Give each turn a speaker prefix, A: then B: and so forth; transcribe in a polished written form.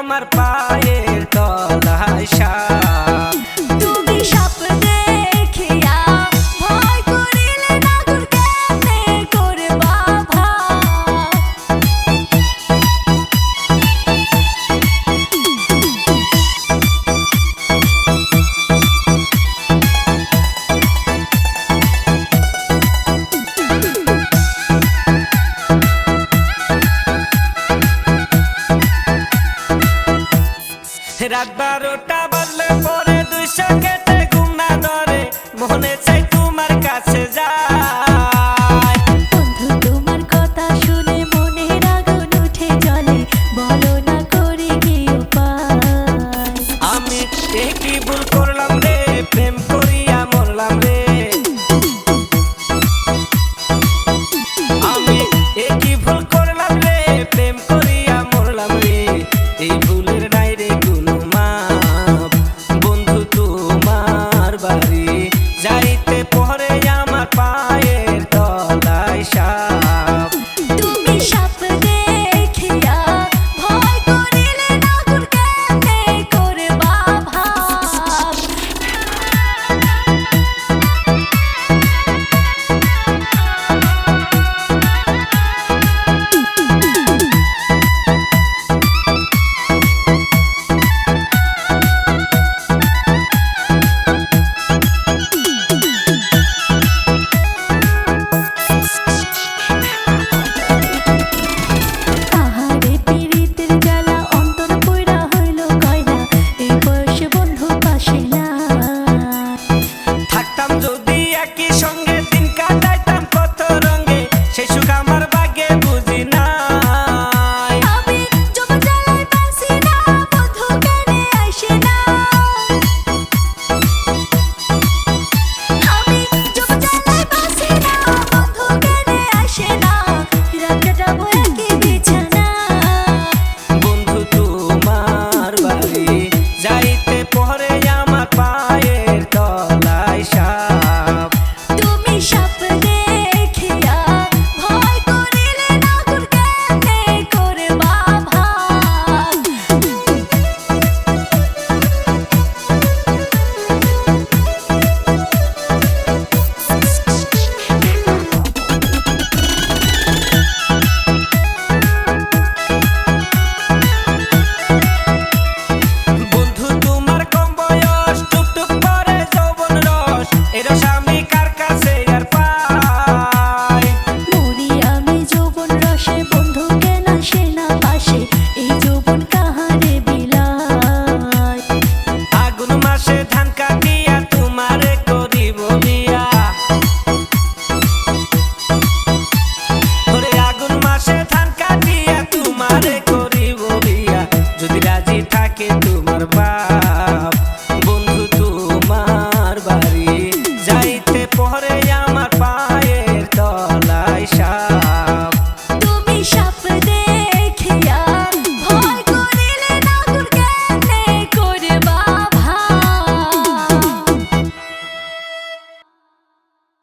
A: আমার পায়ের তলায় সাপ।
B: তুমি সাপ দেখিয়া ভয় করিলে নাগর কেমনে করবা ভাব।
A: রাত 12টা বাজলে পরে 200 কেটে ঘুম না ধরে, মনে চাই তোমার কাছে যাই।
B: বন্ধু তোমার কথা শুনে মনের আগুন উঠে জ্বলে, বলো না করি কি উপায়।
A: আমি কি ভুল করলাম রে, প্রেম করিয়া মরলাম রে। আমি কি ভুল করলাম রে, প্রেম করিয়া মরলাম রে। এই ভুলের নাই রে কোনো মাপ। বন্ধু তোমার বাড়ি যাইতে পরে আমার পায়ের তলায় সাপ।
B: তুমি সাপ দেখিয়া ভয় করিলে নাগর কেমনে করবা ভাব। আহারে পীড়িতের জ্বালা অন্তর পইড়া হইল কয়লা, এই বয়সে বন্ধু পাশে নাই।
A: থাকতাম যদি একই সঙ্গে, দিন কাটাইতাম কত রঙে, সেই সুখ আমার ভাগ্যে বুঝি নাই।
B: আমি জব জ্বালায় বাঁচি না, বন্ধু কেনে আসে না। আমি জব জ্বালায় বাঁচি না, বন্ধু কেনে আসে না। রাত কাটাবো একই বিছানা।
A: বন্ধু তোমার বাড়ি যাইতে পরে আমার পায়ের তলায় সাপ।
B: তুমি সাপ দেখিয়া ভয় করিলে নাগর কেমনে করবা ভাব।
A: বন্ধু তোমার কম বয়স, টুকটুক করে যৌবন রস, এই রস আমি কার কাছে আর পাই।
B: মরি আমি যৌবন রসে, বন্ধু কেন আসে না পাশে, এই যৌবন কাহারে বিলায়।
A: আগুন মাসে ধান কাটিয়া তোমারে করিব বিয়া। ওরে আগুন মাসে ধান কাটিয়া তোমারে করিব বিয়া, যদি রাজি থাকে তোমার বা